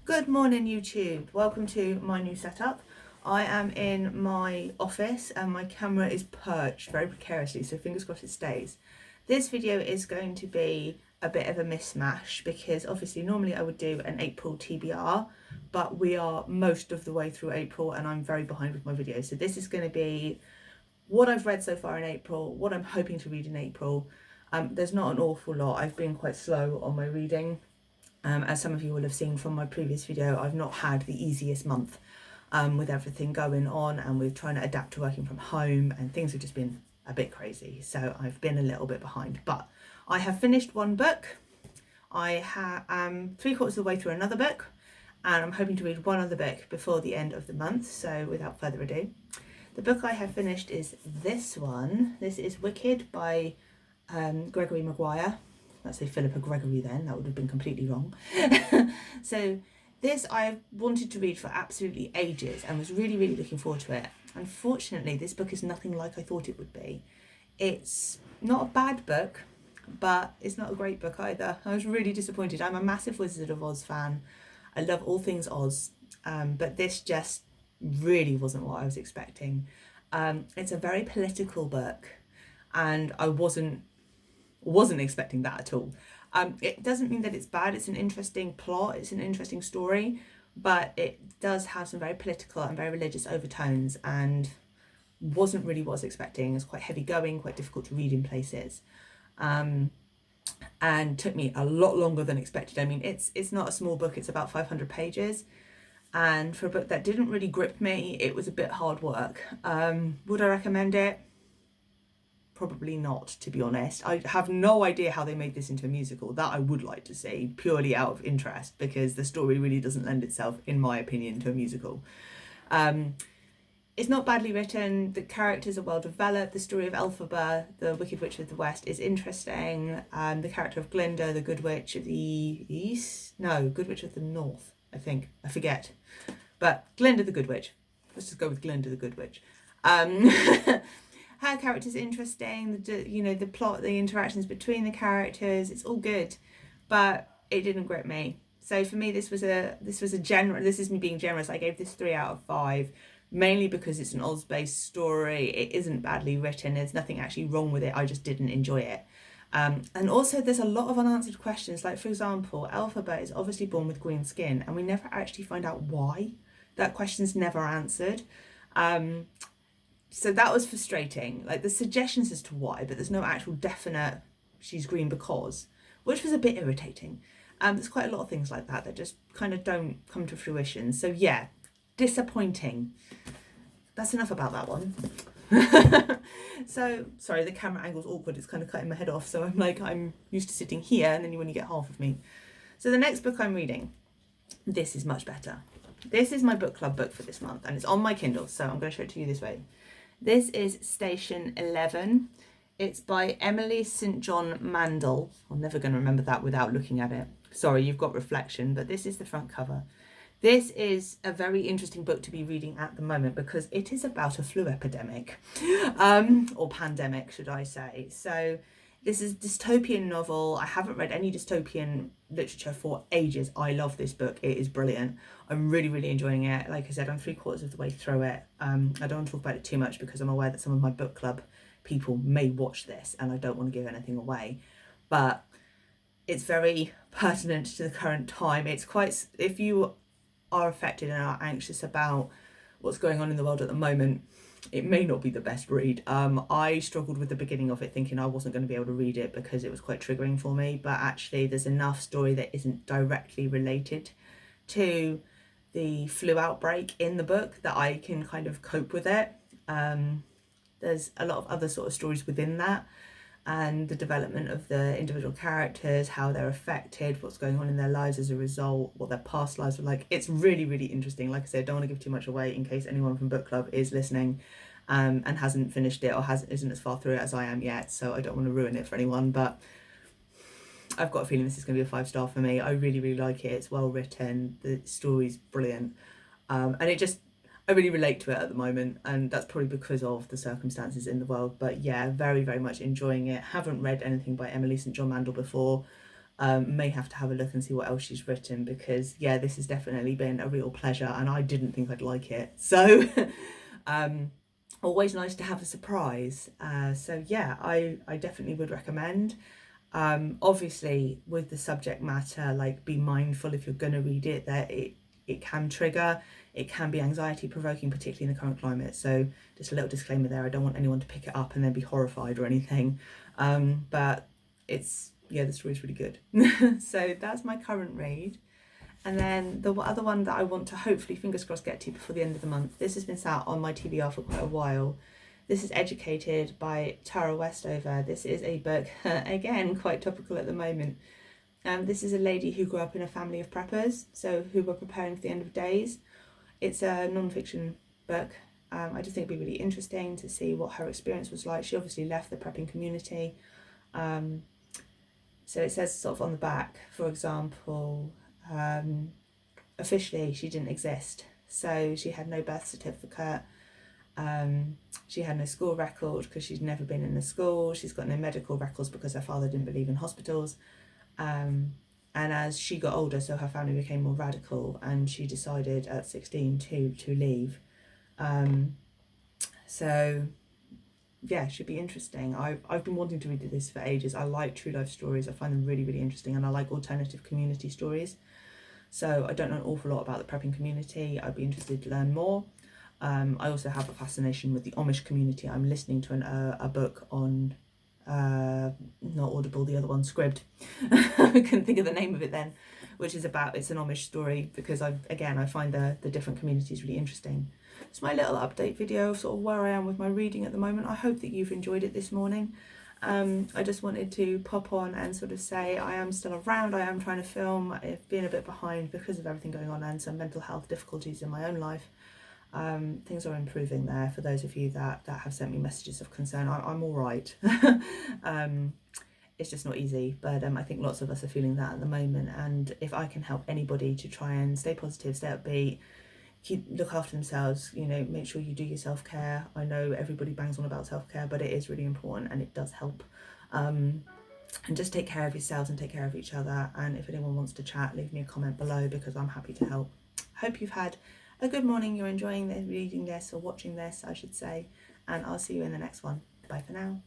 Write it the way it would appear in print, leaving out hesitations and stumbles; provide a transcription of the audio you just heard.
Good morning, YouTube. Welcome to my new setup. I am in my office and my camera is perched very precariously, so fingers crossed it stays. This video is going to be a bit of a mismatch because obviously normally I would do an April TBR, but we are most of the way through April and I'm very behind with my videos. So this is going to be what I've read so far in April, what I'm hoping to read in April. There's not an awful lot. I've been quite slow on my reading. As some of you will have seen from my previous video, I've not had the easiest month with everything going on and with trying to adapt to working from home, and things have just been a bit crazy. So I've been a little bit behind, but I have finished one book. I am 3/4 of the way through another book, and I'm hoping to read one other book before the end of the month. So without further ado, the book I have finished is this one. This is Wicked by Gregory Maguire. Let's say Philippa Gregory then, that would have been completely wrong. So this I've wanted to read for absolutely ages and was really looking forward to it. Unfortunately, this book is nothing like I thought it would be. It's not a bad book, but it's not a great book either. I was really disappointed. I'm a massive Wizard of Oz fan. I love all things Oz, but this just really wasn't what I was expecting. It's a very political book, and I wasn't expecting that at all. It doesn't mean that it's bad. It's an interesting plot. It's an interesting story, but it does have some very political and very religious overtones, and wasn't really what I was expecting. It's quite heavy going, quite difficult to read in places, and took me a lot longer than expected. I mean, it's not a small book. It's about 500 pages. And for a book that didn't really grip me, it was a bit hard work. Would I recommend it? Probably not, to be honest. I have no idea how they made this into a musical. That I would like to see, purely out of interest, because the story really doesn't lend itself, in my opinion, to a musical. It's not badly written. The characters are well developed. The story of Elphaba, the Wicked Witch of the West, is interesting. The character of Glinda, the Good Witch of the East? No, Good Witch of the North, I think. I forget. But Glinda the Good Witch. Let's just go with Glinda the Good Witch. Her character's interesting. The plot, the interactions between the characters, it's all good, but it didn't grip me. So for me, this is me being generous. I gave this 3 out of 5, mainly because it's an Oz-based story. It isn't badly written. There's nothing actually wrong with it. I just didn't enjoy it. And also there's a lot of unanswered questions. Like, for example, Elphaba is obviously born with green skin, and we never actually find out why. That question's never answered. So that was frustrating. Like, there's suggestions as to why, but there's no actual definite she's green because, which was a bit irritating. There's quite a lot of things like that that just kind of don't come to fruition. So yeah, disappointing. That's enough about that one. So sorry, the camera angle's awkward. It's kind of cutting my head off. So I'm used to sitting here, and then you only get half of me. So the next book I'm reading, this is much better. This is my book club book for this month, and it's on my Kindle, so I'm going to show it to you this way. This is Station 11. It's by Emily St. John Mandel. I'm never going to remember that without looking at it. Sorry, you've got Reflection, but this is the front cover. This is a very interesting book to be reading at the moment because it is about a flu epidemic, or pandemic, should I say. So this is a dystopian novel. I haven't read any dystopian literature for ages. I love this book. It is brilliant. I'm really enjoying it. Like I said, I'm 3/4 of the way through it. I don't want to talk about it too much because I'm aware that some of my book club people may watch this, and I don't want to give anything away. But it's very pertinent to the current time. It's quite, if you are affected and are anxious about what's going on in the world at the moment, it may not be the best read. I struggled with the beginning of it, thinking I wasn't going to be able to read it because it was quite triggering for me, but actually there's enough story that isn't directly related to the flu outbreak in the book that I can kind of cope with it. There's a lot of other sort of stories within that, and the development of the individual characters, how they're affected, what's going on in their lives as a result, what their past lives were like. It's really interesting. Like I said, I don't want to give too much away in case anyone from book club is listening and hasn't finished it or isn't as far through it as I am yet, so I don't want to ruin it for anyone, but I've got a feeling this is going to be a 5-star for me. I really like it. It's well written, the story's brilliant, and I really relate to it at the moment, and that's probably because of the circumstances in the world. But yeah, very much enjoying it. Haven't read anything by Emily St. John Mandel before. May have to have a look and see what else she's written, because yeah, this has definitely been a real pleasure, and I didn't think I'd like it. So always nice to have a surprise. So yeah, I definitely would recommend. Obviously with the subject matter, like, be mindful if you're going to read it that it can trigger, it can be anxiety provoking, particularly in the current climate. So just a little disclaimer there, I don't want anyone to pick it up and then be horrified or anything. But it's, yeah, the story's really good. So that's my current read. And then the other one that I want to hopefully, fingers crossed, get to before the end of the month, this has been sat on my TBR for quite a while. This is Educated by Tara Westover. This is a book, again, quite topical at the moment. This is a lady who grew up in a family of preppers, so who were preparing for the end of days. It's a non-fiction book. I just think it'd be really interesting to see what her experience was like. She obviously left the prepping community. So it says sort of on the back, for example, officially she didn't exist. So she had no birth certificate. She had no school record because she'd never been in a school. She's got no medical records because her father didn't believe in hospitals. And as she got older, so her family became more radical, and she decided at 16 to leave. So yeah, should be interesting. I've been wanting to read this for ages. I like true life stories. I find them really, really interesting, and I like alternative community stories. So I don't know an awful lot about the prepping community. I'd be interested to learn more. I also have a fascination with the Amish community. I'm listening to a book on, not Audible, the other one, Scribd. I couldn't think of the name of it then, which is about, it's an Amish story, because I find the different communities really interesting. It's my little update video of sort of where I am with my reading at the moment. I hope that you've enjoyed it this morning. I just wanted to pop on and sort of say I am still around. I am trying to film. I've been a bit behind because of everything going on and some mental health difficulties in my own life. Things are improving there for those of you that have sent me messages of concern. I'm all right. It's just not easy, but I think lots of us are feeling that at the moment, and if I can help anybody to try and stay positive, stay upbeat, look after themselves, you know, make sure you do your self-care. I know everybody bangs on about self-care, but it is really important and it does help. And just take care of yourselves and take care of each other, and if anyone wants to chat, leave me a comment below because I'm happy to help. Hope you've had a good morning, you're enjoying this, reading this, or watching this I should say, and I'll see you in the next one. Bye for now.